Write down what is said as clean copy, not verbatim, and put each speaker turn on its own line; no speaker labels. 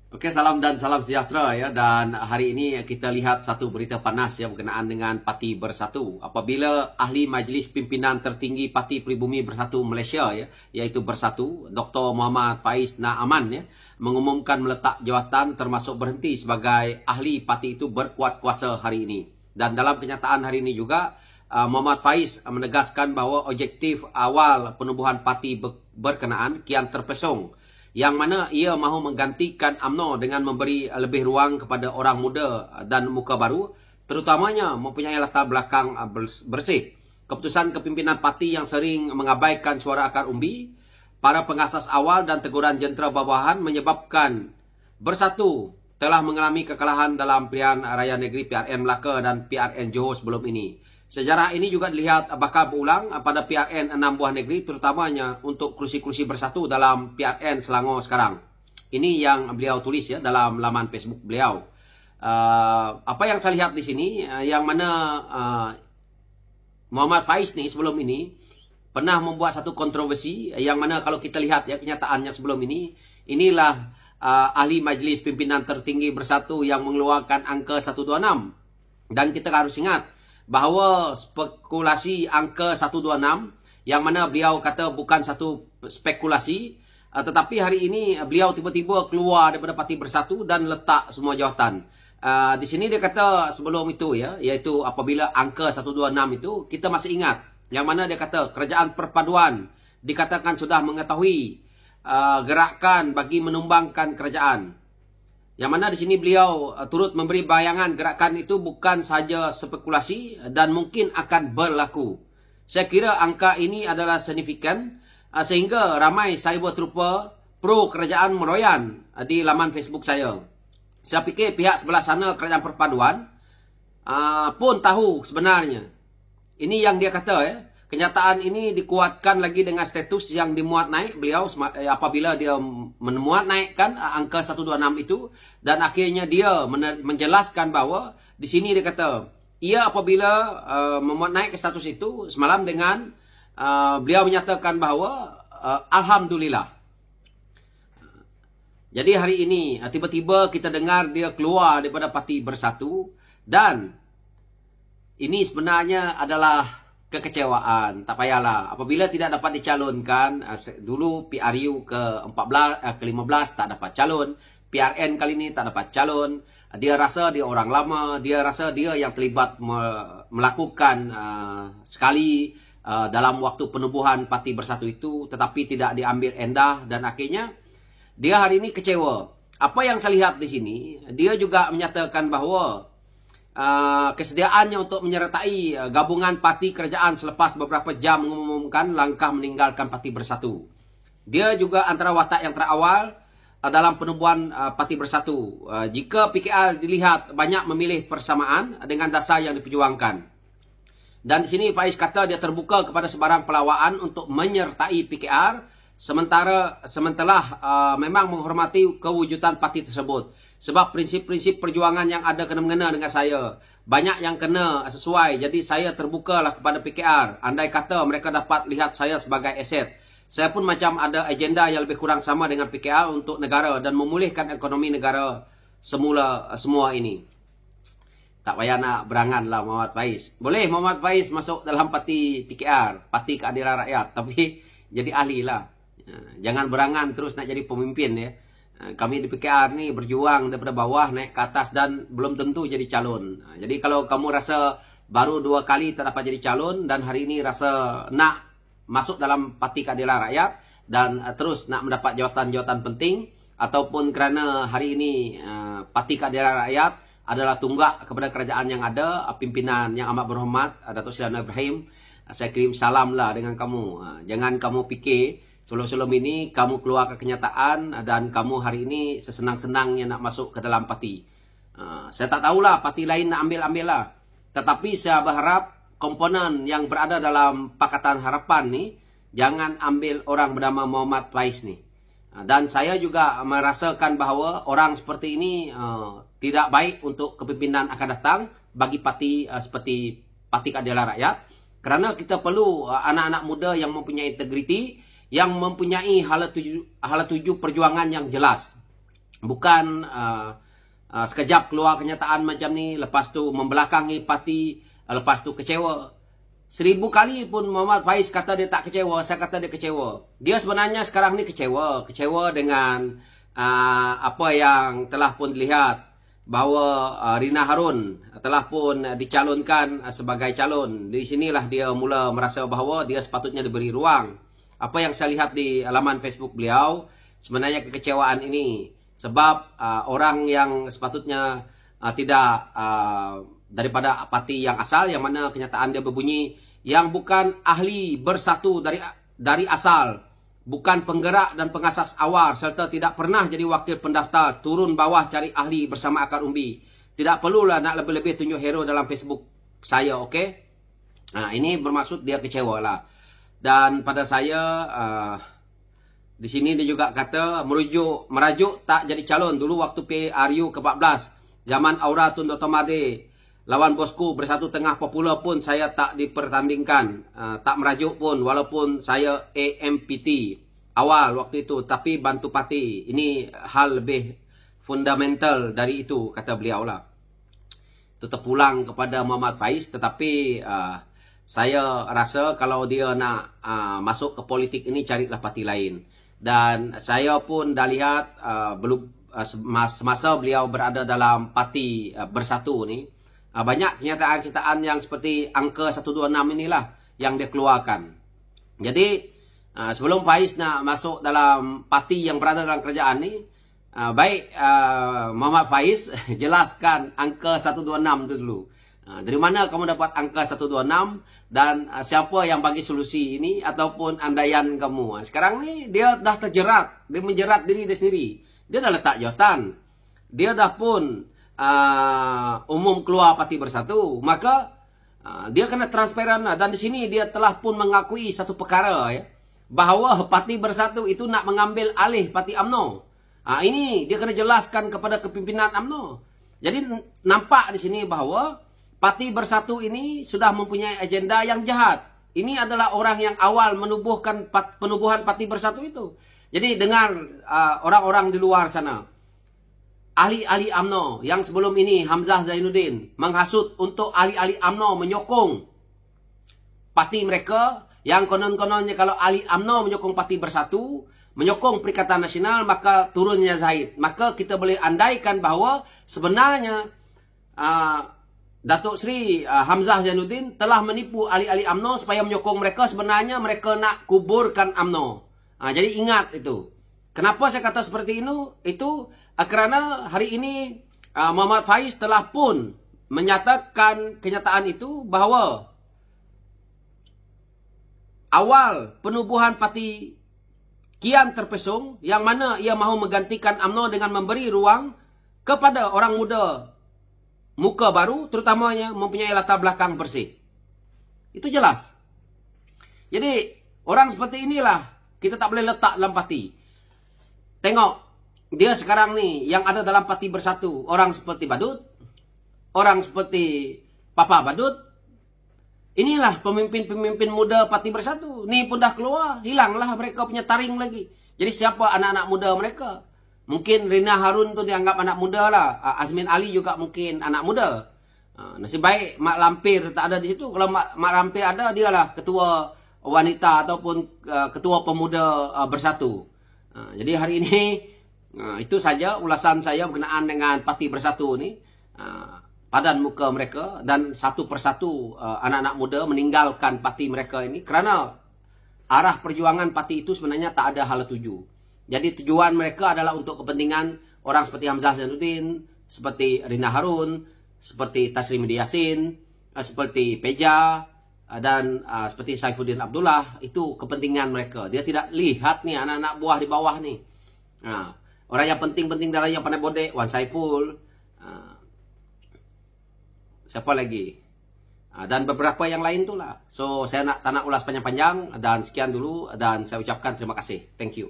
Oke, salam dan salam sejahtera ya. Dan hari ini kita lihat satu berita panas yang berkenaan dengan Parti Bersatu. Apabila Ahli Majlis Pimpinan Tertinggi Parti Pribumi Bersatu Malaysia ya, iaitu Bersatu, Dr. Muhammad Faiz Naaman ya, mengumumkan meletak jawatan termasuk berhenti sebagai ahli parti itu berkuat kuasa hari ini. Dan dalam kenyataan hari ini juga Muhammad Faiz menegaskan bahawa objektif awal penubuhan parti berkenaan kian terpesong, yang mana ia mahu menggantikan UMNO dengan memberi lebih ruang kepada orang muda dan muka baru, terutamanya mempunyai latar belakang bersih. Keputusan kepimpinan parti yang sering mengabaikan suara akar umbi, para pengasas awal dan teguran jentera bawahan menyebabkan Bersatu telah mengalami kekalahan dalam pilihan raya negeri PRN Melaka dan PRN Johor sebelum ini. Sejarah ini juga dilihat bakal berulang pada PRN 6 buah negeri, terutamanya untuk kerusi-kerusi Bersatu dalam PRN Selangor sekarang. Ini yang beliau tulis ya dalam laman Facebook beliau. Apa yang saya lihat di sini, yang mana Muhammad Faiz ni sebelum ini pernah membuat satu kontroversi, yang mana kalau kita lihat ya kenyataannya sebelum ini, inilah ahli majlis pimpinan tertinggi Bersatu yang mengeluarkan angka 126. Dan kita harus ingat bahawa spekulasi angka 126 yang mana beliau kata bukan satu spekulasi, tetapi hari ini beliau tiba-tiba keluar daripada Parti Bersatu dan letak semua jawatan. Di sini dia kata sebelum itu ya, iaitu apabila angka 126 itu, kita masih ingat yang mana dia kata kerajaan perpaduan dikatakan sudah mengetahui gerakan bagi menumbangkan kerajaan. Yang mana di sini beliau turut memberi bayangan gerakan itu bukan sahaja spekulasi dan mungkin akan berlaku. Saya kira angka ini adalah signifikan sehingga ramai cyber trooper pro kerajaan meroyan di laman Facebook saya. Saya fikir pihak sebelah sana kerajaan perpaduan pun tahu sebenarnya. Ini yang dia kata ya. Kenyataan ini dikuatkan lagi dengan status yang dimuat naik beliau apabila dia memuat naikkan angka 126 itu, dan akhirnya dia menjelaskan bahawa di sini dia kata ia apabila memuat naik ke status itu semalam dengan beliau menyatakan bahawa Alhamdulillah. Jadi hari ini tiba-tiba kita dengar dia keluar daripada Parti Bersatu, dan ini sebenarnya adalah kekecewaan. Tak payahlah. Apabila tidak dapat dicalonkan, dulu PRU ke-14, ke-15 tak dapat calon. PRN kali ini tak dapat calon. Dia rasa dia orang lama. Dia rasa dia yang terlibat melakukan sekali dalam waktu penubuhan Parti Bersatu itu, tetapi tidak diambil endah, dan akhirnya dia hari ini kecewa. Apa yang saya lihat di sini, dia juga menyatakan bahawa kesediaannya untuk menyertai gabungan parti kerajaan selepas beberapa jam mengumumkan langkah meninggalkan Parti Bersatu. Dia juga antara watak yang terawal dalam penubuhan Parti Bersatu. Jika PKR dilihat banyak memilih persamaan dengan dasar yang diperjuangkan. Dan di sini Faiz kata dia terbuka kepada sebarang pelawaan untuk menyertai PKR sementara memang menghormati kewujudan parti tersebut. Sebab prinsip-prinsip perjuangan yang ada kena-mengena dengan saya, banyak yang kena sesuai. Jadi saya terbukalah kepada PKR. Andai kata mereka dapat lihat saya sebagai aset. Saya pun macam ada agenda yang lebih kurang sama dengan PKR untuk negara dan memulihkan ekonomi negara semua ini. Tak payah nak berangan lah Muhammad Faiz. Boleh Muhammad Faiz masuk dalam parti PKR, Parti Keadilan Rakyat, tapi jadi ahli lah. Jangan berangan terus nak jadi pemimpin ya. Kami di PKR ni berjuang daripada bawah naik ke atas dan belum tentu jadi calon. Jadi kalau kamu rasa baru 2 kali tak dapat jadi calon dan hari ini rasa nak masuk dalam Parti Keadilan Rakyat dan terus nak mendapat jawatan-jawatan penting, ataupun kerana hari ini Parti Keadilan Rakyat adalah tunggak kepada kerajaan yang ada, pimpinan yang amat berhormat Datuk Seri Anwar Ibrahim, saya kirim salam lah dengan kamu. Jangan kamu fikir sebelum ini kamu keluar ke kenyataan dan kamu hari ini sesenang-senangnya nak masuk ke dalam parti. Saya tak tahulah parti lain nak ambil lah. Tetapi saya berharap komponen yang berada dalam Pakatan Harapan ni jangan ambil orang bernama Muhammad Faiz ni. Dan saya juga merasakan bahawa orang seperti ini tidak baik untuk kepimpinan akan datang bagi parti seperti Parti Keadilan Rakyat. Kerana kita perlu anak-anak muda yang mempunyai integriti, yang mempunyai hala tuju perjuangan yang jelas. Bukan sekejap keluar kenyataan macam ni, lepas tu membelakangi parti, lepas tu kecewa. 1000 kali pun Muhammad Faiz kata dia tak kecewa, saya kata dia kecewa. Dia sebenarnya sekarang ni kecewa. Kecewa dengan apa yang telah pun dilihat, bahawa Rina Harun telah pun dicalonkan sebagai calon. Di sinilah dia mula merasa bahawa dia sepatutnya diberi ruang. Apa yang saya lihat di laman Facebook beliau, sebenarnya kekecewaan ini. Sebab orang yang sepatutnya tidak daripada parti yang asal, yang mana kenyataan dia berbunyi, yang bukan ahli bersatu dari asal, bukan penggerak dan pengasas awal, serta tidak pernah jadi wakil pendaftar, turun bawah cari ahli bersama akar umbi. Tidak perlulah nak lebih-lebih tunjuk hero dalam Facebook saya, okey? Ini bermaksud dia kecewa lah. Dan pada saya, di sini dia juga kata merajuk tak jadi calon. Dulu waktu PRU ke-14, zaman Aura Tun Dr. Mahathir lawan bosku Bersatu Tengah Popular pun saya tak dipertandingkan, tak merajuk pun, walaupun saya AMPT awal waktu itu, tapi bantu parti. Ini hal lebih fundamental dari itu, kata beliau lah. Itu terpulang kepada Muhammad Faiz, tetapi saya rasa kalau dia nak masuk ke politik ini, carilah parti lain. Dan saya pun dah lihat semasa beliau berada dalam parti Bersatu ni, banyak kenyataan-kenyataan yang seperti angka 126 inilah yang dia keluarkan. Jadi sebelum Faiz nak masuk dalam parti yang berada dalam kerajaan ni, baik Muhammad Faiz jelaskan angka 126 tu dulu. Dari mana kamu dapat angka 126 dan siapa yang bagi solusi ini ataupun andaian kamu. Sekarang ni dia dah terjerat, dia menjerat diri dia sendiri. Dia dah letak jawatan, dia dah pun umum keluar parti Bersatu, maka dia kena transparan lah. Dan di sini dia telah pun mengakui satu perkara, ya, bahawa parti Bersatu itu nak mengambil alih parti UMNO. Ini dia kena jelaskan kepada kepimpinan UMNO. Jadi nampak di sini bahawa parti Bersatu ini sudah mempunyai agenda yang jahat. Ini adalah orang yang awal menubuhkan penubuhan parti Bersatu itu. Jadi dengar orang-orang di luar sana, ahli-ahli UMNO yang sebelum ini Hamzah Zainuddin menghasut untuk ahli-ahli UMNO menyokong parti mereka, yang konon-kononnya kalau ahli UMNO menyokong parti Bersatu, menyokong Perikatan Nasional, maka turunnya Zahid. Maka kita boleh andaikan bahawa sebenarnya Datuk Seri Hamzah Zainuddin telah menipu ahli-ahli UMNO supaya menyokong mereka. Sebenarnya mereka nak kuburkan UMNO. Jadi ingat itu. Kenapa saya kata seperti itu? Itu kerana hari ini Muhammad Faiz telah pun menyatakan kenyataan itu bahawa awal penubuhan parti kian terpesong, yang mana ia mahu menggantikan UMNO dengan memberi ruang kepada orang muda muka baru, terutamanya mempunyai latar belakang bersih. Itu jelas. Jadi orang seperti inilah kita tak boleh letak dalam parti. Tengok dia sekarang ni yang ada dalam parti Bersatu, orang seperti Badut, orang seperti Papa Badut. Inilah pemimpin-pemimpin muda parti Bersatu. Ni pun dah keluar, hilanglah mereka punya taring lagi. Jadi siapa anak-anak muda mereka? Mungkin Rina Harun tu dianggap anak muda lah. Azmin Ali juga mungkin anak muda. Nasib baik Mak Lampir tak ada di situ. Kalau Mak Lampir ada, dialah ketua wanita ataupun ketua pemuda Bersatu. Jadi hari ini itu saja ulasan saya berkenaan dengan parti Bersatu ni. Padan muka mereka dan satu persatu anak-anak muda meninggalkan parti mereka ini kerana arah perjuangan parti itu sebenarnya tak ada hala tuju. Jadi tujuan mereka adalah untuk kepentingan orang seperti Hamzah Zainuddin, seperti Rina Harun, seperti Tasrimudi Yassin, seperti Peja, dan seperti Saifuddin Abdullah. Itu kepentingan mereka. Dia tidak lihat nih anak-anak buah di bawah nih. Orang yang penting-penting dalam yang pandai bodek, Wan Saiful, siapa lagi? Dan beberapa yang lain tu lah. So saya tak nak ulas panjang-panjang, dan sekian dulu, dan saya ucapkan terima kasih. Thank you.